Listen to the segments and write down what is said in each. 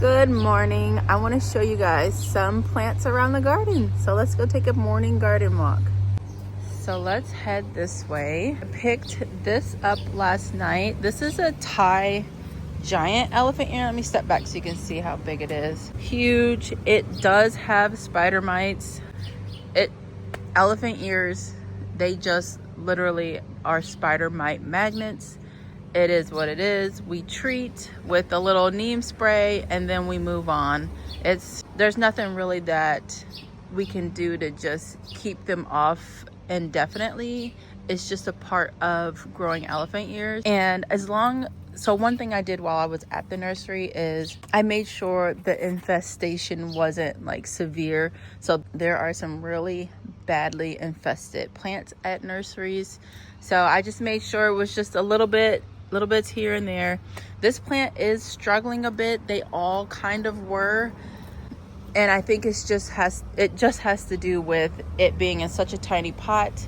Good morning. I want to show you guys some plants around the garden. So let's go take a morning garden walk. So let's head this way. I picked this up last night. This is a Thai giant elephant ear. Let me step back so you can see how big it is. Huge. It does have spider mites. Elephant ears, they just literally are spider mite magnets. It is what it is. We treat with a little neem spray and then we move on. There's nothing really that we can do to just keep them off indefinitely. It's just a part of growing elephant ears. And so one thing I did while I was at the nursery is I made sure the infestation wasn't like severe. So there are some really badly infested plants at nurseries. So I just made sure it was just a little bits here and there. This plant is struggling a bit. They all kind of were. And I think it just has to do with it being in such a tiny pot.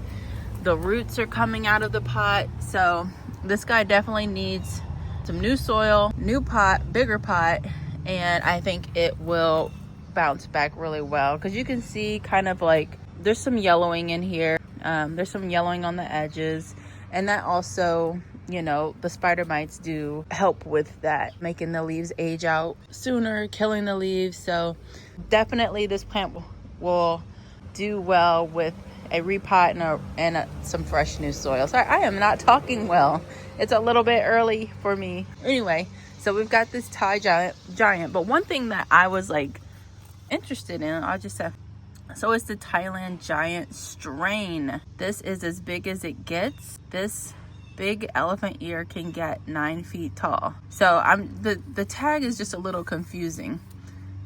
The roots are coming out of the pot. So this guy definitely needs some new soil, new pot, bigger pot, and I think it will bounce back really well. Because you can see kind of like there's some yellowing in here. There's some yellowing on the edges, and that also, you know, the spider mites do help with that, making the leaves age out sooner, killing the leaves. So definitely this plant will do well with a repot and some fresh new soil. Sorry, I am not talking well. It's a little bit early for me. Anyway, so we've got this Thai giant. But one thing that I was like interested in, I'll just say, so it's the Thailand giant strain. This is as big as it gets. This big elephant ear can get 9 feet tall. So the tag is just a little confusing.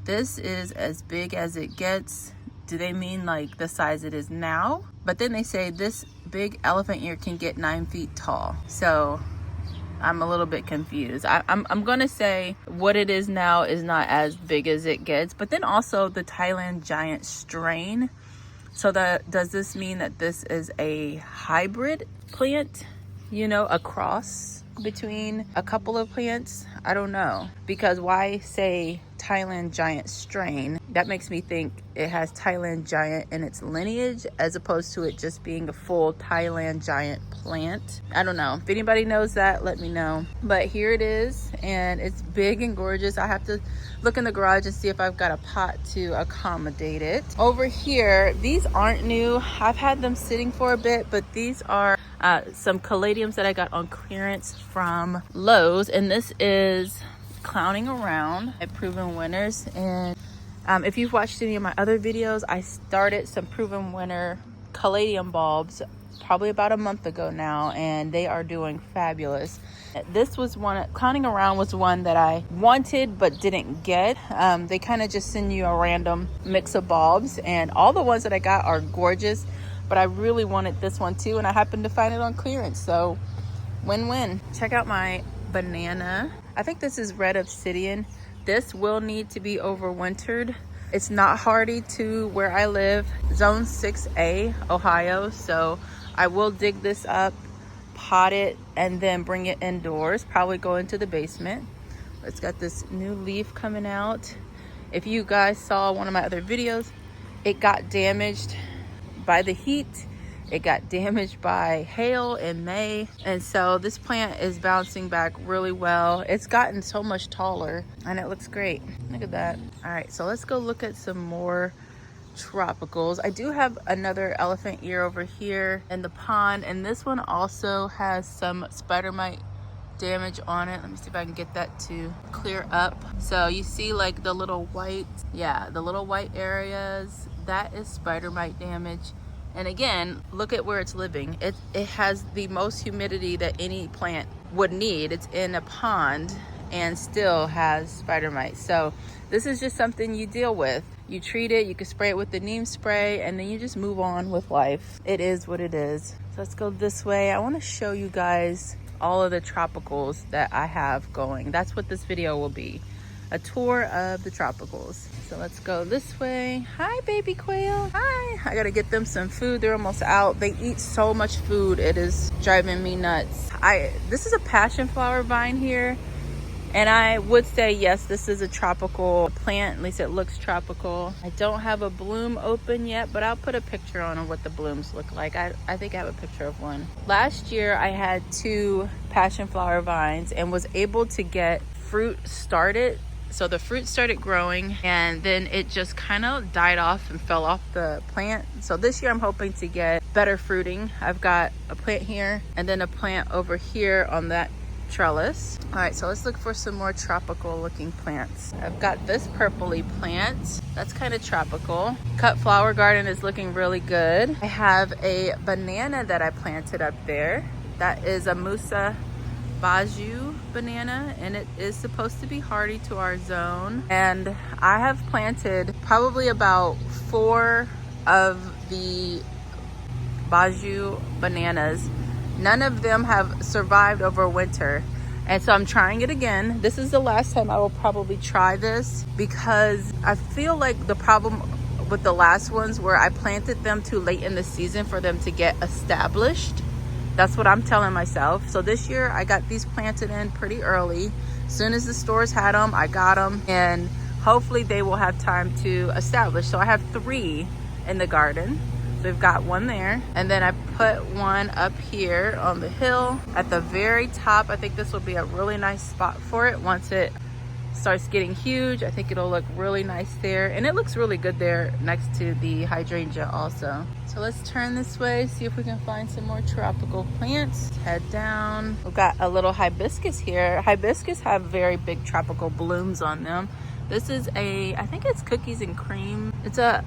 This is as big as it gets. Do they mean like the size it is now? But then they say this big elephant ear can get 9 feet tall. So I'm a little bit confused. I'm gonna say what it is now is not as big as it gets. But then also the Thailand giant strain. So does this mean that this is a hybrid plant? You know, a cross between a couple of plants? I don't know. Because why say Thailand giant strain? That makes me think it has Thailand giant in its lineage as opposed to it just being a full Thailand giant plant. I don't know. If anybody knows that, let me know. But here it is, and it's big and gorgeous. I have to look in the garage and see if I've got a pot to accommodate it. Over here, these aren't new. I've had them sitting for a bit, but these are some caladiums that I got on clearance from Lowe's, and this is clowning around at Proven Winners. And if you've watched any of my other videos, I started some Proven Winner caladium bulbs probably about a month ago now, and they are doing fabulous. This was one, clowning around was one that I wanted but didn't get. They kind of just send you a random mix of bulbs, and all the ones that I got are gorgeous, but I really wanted this one too, and I happened to find it on clearance. So win-win. Check out my banana. I think this is red obsidian. This will need to be overwintered. It's not hardy to where I live, zone 6A, Ohio. So I will dig this up, pot it, and then bring it indoors, probably go into the basement. It's got this new leaf coming out. If you guys saw one of my other videos, it got damaged by the heat. It got damaged by hail in May. And so this plant is bouncing back really well. It's gotten so much taller and it looks great. Look at that. All right, so let's go look at some more tropicals. I do have another elephant ear over here in the pond, and this one also has some spider mite damage on it. Let me see if I can get that to clear up. So you see like the little white, the little white areas, that is spider mite damage. And again, look at where it's living. It has the most humidity that any plant would need. It's in a pond and still has spider mites. So this is just something you deal with. You treat it, you can spray it with the neem spray, and then you just move on with life. It is what it is. So let's go this way. I want to show you guys all of the tropicals that I have going. That's what this video will be. A tour of the tropicals. So let's go this way. Hi, baby quail. Hi. I gotta get them some food. They're almost out. They eat so much food. It is driving me nuts. This is a passion flower vine here, And I would say, yes, this is a tropical plant. At least it looks tropical. I don't have a bloom open yet, but I'll put a picture on what the blooms look like. I think I have a picture of one. Last year, I had 2 passion flower vines and was able to get fruit started. So the fruit started growing and then it just kind of died off and fell off the plant. So this year I'm hoping to get better fruiting. I've got a plant here and then a plant over here on that trellis. All right, so let's look for some more tropical looking plants. I've got this purpley plant. That's kind of tropical. Cut flower garden is looking really good. I have a banana that I planted up there. That is a Musa Baju banana, and it is supposed to be hardy to our zone. And I have planted probably about 4 of the Baju bananas. None of them have survived over winter, and so I'm trying it again. This is the last time I will probably try this, because I feel like the problem with the last ones where I planted them too late in the season for them to get established. That's what I'm telling myself. So this year I got these planted in pretty early. As soon as the stores had them, I got them, and hopefully they will have time to establish. So I have 3 in the garden. So we've got one there, and then I put one up here on the hill at the very top. I think this will be a really nice spot for it. Once it starts getting huge, I think it'll look really nice there, and it looks really good there next to the hydrangea also. So let's turn this way, see if we can find some more tropical plants. Head down. We've got a little hibiscus here. Hibiscus have very big tropical blooms on them. This is I think it's cookies and cream. It's a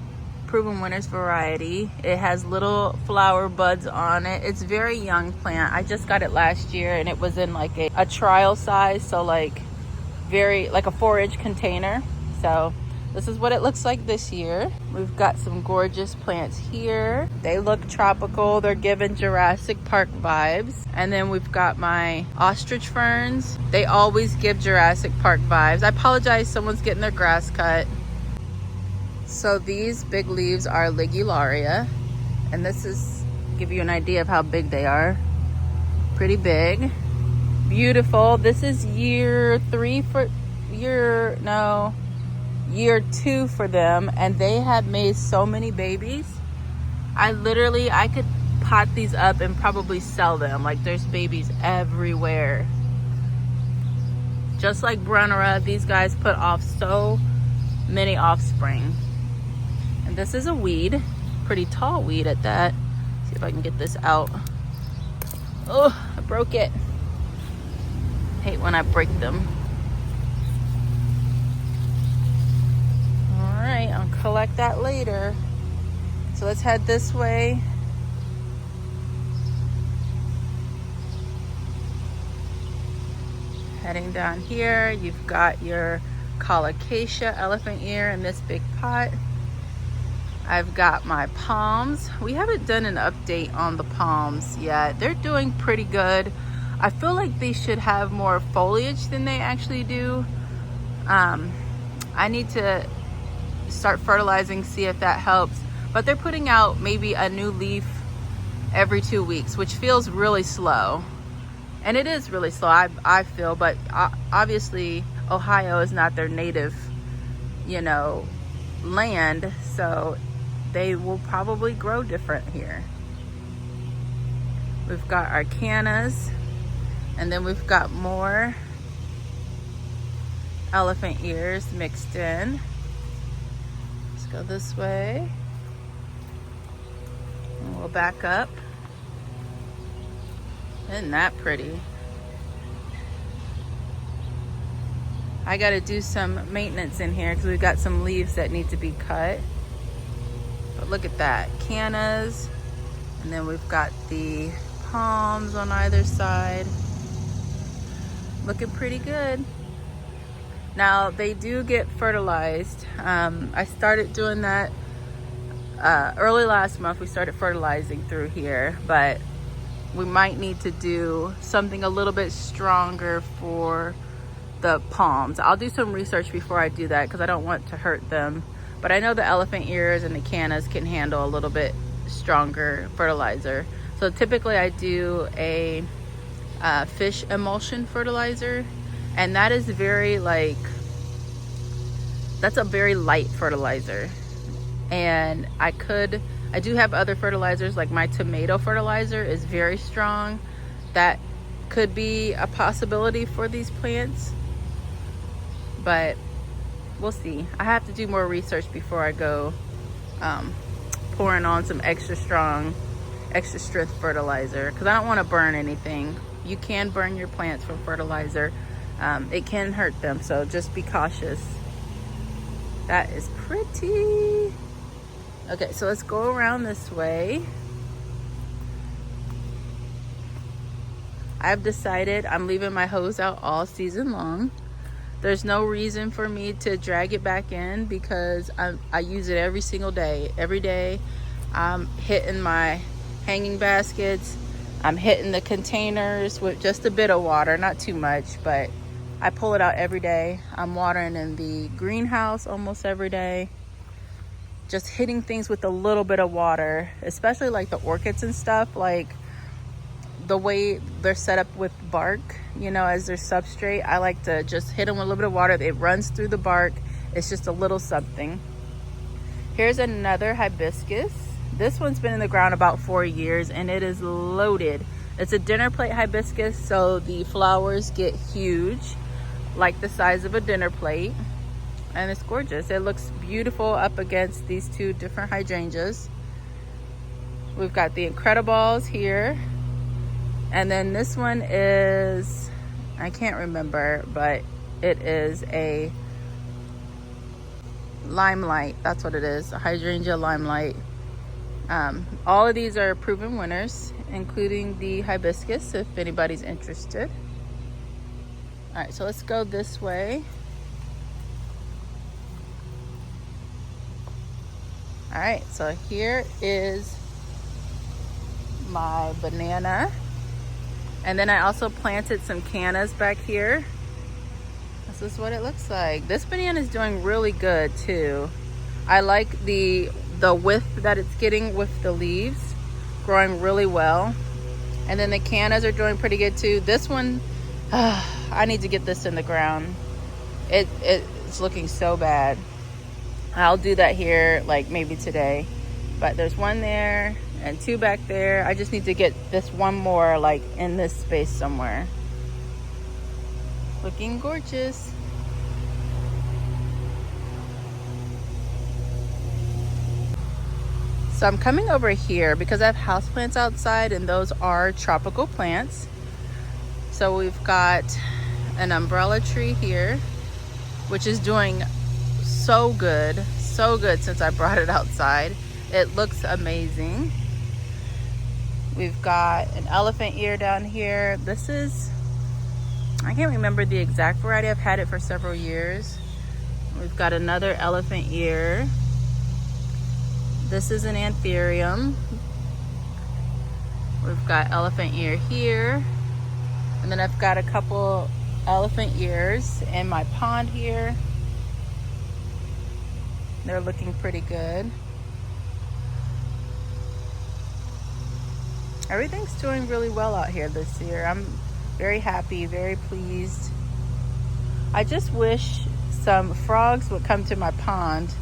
Proven Winners variety. It has little flower buds on it. It's very young plant. I just got it last year, and it was in like a trial size, so like very like a 4-inch container. So this is what it looks like this year. We've got some gorgeous plants here. They look tropical. They're giving Jurassic Park vibes. And then we've got my ostrich ferns. They always give Jurassic Park vibes. I apologize, someone's getting their grass cut. So these big leaves are Ligularia, and this is give you an idea of how big they are. Pretty big, beautiful. This is year 2 for them, and they have made so many babies. I could pot these up and probably sell them. Like, there's babies everywhere. Just like Brunnera, these guys put off so many offspring. And this is a weed, pretty tall weed at that. See if I can get this out. Oh, I broke it. Hate when I break them. All right, I'll collect that later. So let's head this way. Heading down here, you've got your Colocasia elephant ear in this big pot. I've got my palms. We haven't done an update on the palms yet. They're doing pretty good. I feel like they should have more foliage than they actually do. I need to start fertilizing, see if that helps. But they're putting out maybe a new leaf every 2 weeks, which feels really slow. And it is really slow, I feel, but obviously Ohio is not their native, land, so they will probably grow different here. We've got our cannas, and then we've got more elephant ears mixed in. Let's go this way, and we'll back up. Isn't that pretty? I got to do some maintenance in here because we've got some leaves that need to be cut. But look at that, cannas, and then we've got the palms on either side. Looking pretty good. Now they do get fertilized. I started doing that early last month. We started fertilizing through here, but we might need to do something a little bit stronger for the palms. I'll do some research before I do that because I don't want to hurt them. But I know the elephant ears and the cannas can handle a little bit stronger fertilizer. So typically I do a fish emulsion fertilizer, And that is very like, that's a very light fertilizer. And I do have other fertilizers, like my tomato fertilizer is very strong. That could be a possibility for these plants, but we'll see. I have to do more research before I go pouring on some extra strong, extra strength fertilizer, because I don't want to burn anything. You can burn your plants from fertilizer. It can hurt them, so just be cautious. That is pretty. Okay, so let's go around this way. I've decided I'm leaving my hose out all season long. There's no reason for me to drag it back in because I use it every single day. Every day I'm hitting my hanging baskets. I'm hitting the containers with just a bit of water, not too much, but I pull it out every day. I'm watering in the greenhouse almost every day. Just hitting things with a little bit of water, especially like the orchids and stuff, like the way they're set up with bark, you know, as their substrate. I like to just hit them with a little bit of water. It runs through the bark. It's just a little something. Here's another hibiscus. This one's been in the ground about 4 years and it is loaded. It's a dinner plate hibiscus, so the flowers get huge, like the size of a dinner plate. And it's gorgeous. It looks beautiful up against these two different hydrangeas. We've got the Incredibles here. And then this one is, I can't remember, but it is a limelight. That's what it is, a hydrangea limelight. All of these are proven winners, including the hibiscus, if anybody's interested. All right, so let's go this way. All right, so here is my banana. And then I also planted some cannas back here. This is what it looks like. This banana is doing really good too. I like the width that it's getting with the leaves, growing really well. And then the cannas are doing pretty good too. This one, I need to get this in the ground. It's looking so bad. I'll do that here like maybe today. But there's one there and two back there. I just need to get this one more like in this space somewhere. Looking gorgeous. So I'm coming over here because I have houseplants outside and those are tropical plants. So we've got an umbrella tree here, which is doing so good since I brought it outside. It looks amazing. We've got an elephant ear down here. This is, I can't remember the exact variety. I've had it for several years. We've got another elephant ear. This is an anthurium. We've got elephant ear here. And then I've got a couple elephant ears in my pond here. They're looking pretty good. Everything's doing really well out here this year. I'm very happy, very pleased. I just wish some frogs would come to my pond.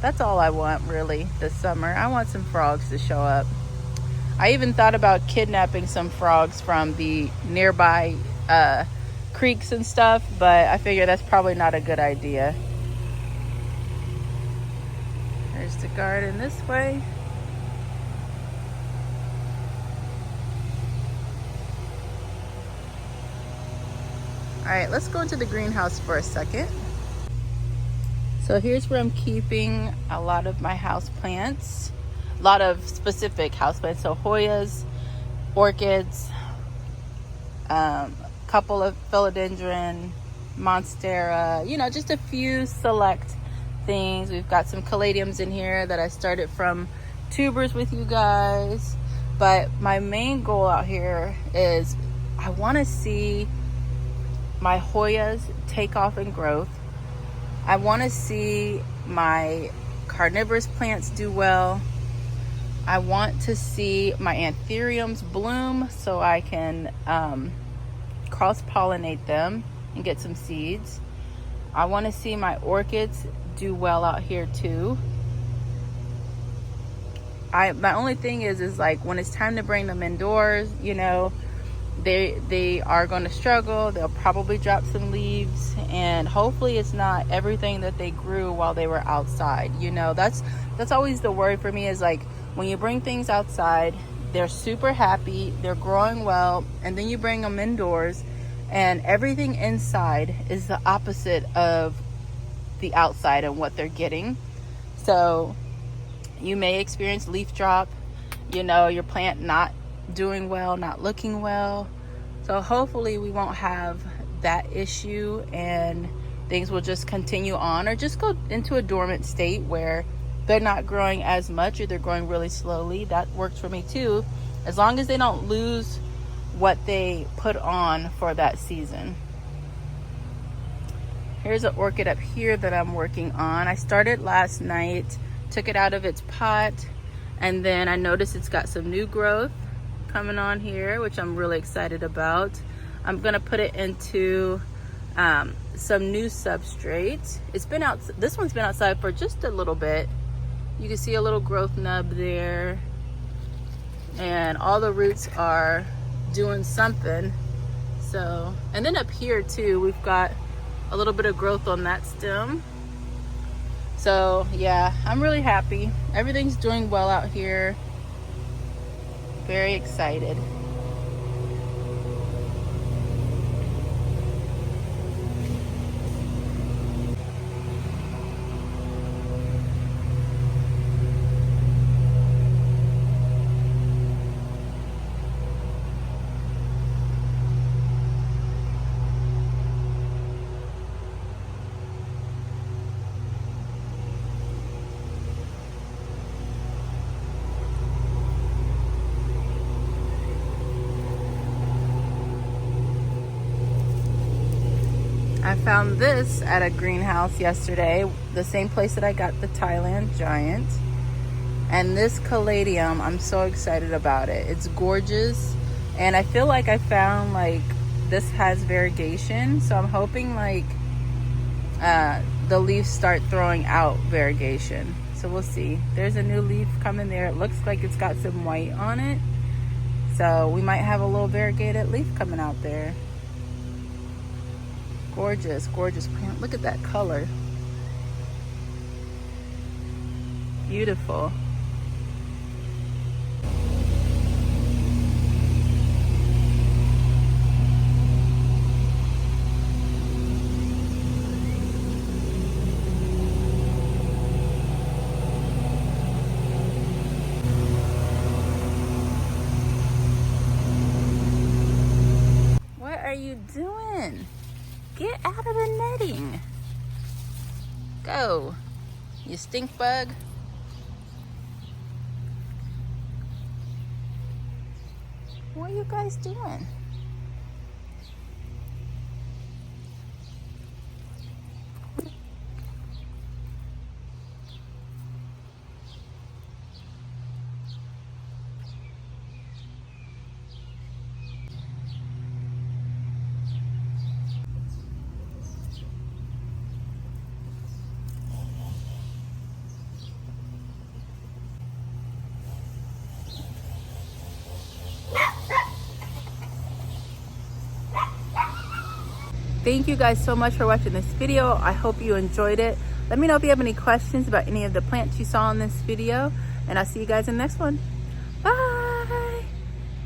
That's all I want really this summer. I want some frogs to show up. I even thought about kidnapping some frogs from the nearby creeks and stuff, but I figure that's probably not a good idea. There's the garden this way. All right, let's go into the greenhouse for a second. So here's where I'm keeping a lot of my house plants, a lot of specific house plants. So Hoyas, orchids, couple of philodendron, monstera, you know, just a few select things. We've got some caladiums in here that I started from tubers with you guys. But my main goal out here is I want to see my Hoyas take off in growth. I want to see my carnivorous plants do well. I want to see my anthuriums bloom so I can cross-pollinate them. and get some seeds. I want to see my orchids do well out here too. My only thing is like when it's time to bring them indoors, you know, they are going to struggle. They'll probably drop some leaves, and hopefully it's not everything that they grew while they were outside. You know, that's always the worry for me, is like when you bring things outside, they're super happy, they're growing well, and then you bring them indoors and everything inside is the opposite of the outside and what they're getting. So you may experience leaf drop, you know, your plant not doing well, not looking well. So hopefully we won't have that issue, and things will just continue on, or just go into a dormant state where they're not growing as much, or they're growing really slowly. That works for me too, as long as they don't lose what they put on for that season. Here's an orchid up here that I'm working on. I started last night, took it out of its pot, and then I noticed it's got some new growth coming on here, which I'm really excited about. I'm gonna put it into some new substrate. It's been out, this one's been outside for just a little bit. You can see a little growth nub there, and all the roots are doing something. So, and then up here too, we've got a little bit of growth on that stem. So yeah, I'm really happy. Everything's doing well out here. Very excited. I found this at a greenhouse yesterday, the same place that I got the Thailand giant. And this caladium, I'm so excited about it. It's gorgeous. And I feel like I found like this has variegation. So I'm hoping like the leaves start throwing out variegation. So we'll see. There's a new leaf coming there. It looks like it's got some white on it. So we might have a little variegated leaf coming out there. Gorgeous, gorgeous plant. Look at that color. Beautiful. What are you doing? Get out of the netting. Go, you stink bug. What are you guys doing? Thank you guys so much for watching this video. I hope you enjoyed it. Let me know if you have any questions about any of the plants you saw in this video, and I'll see you guys in the next one. Bye.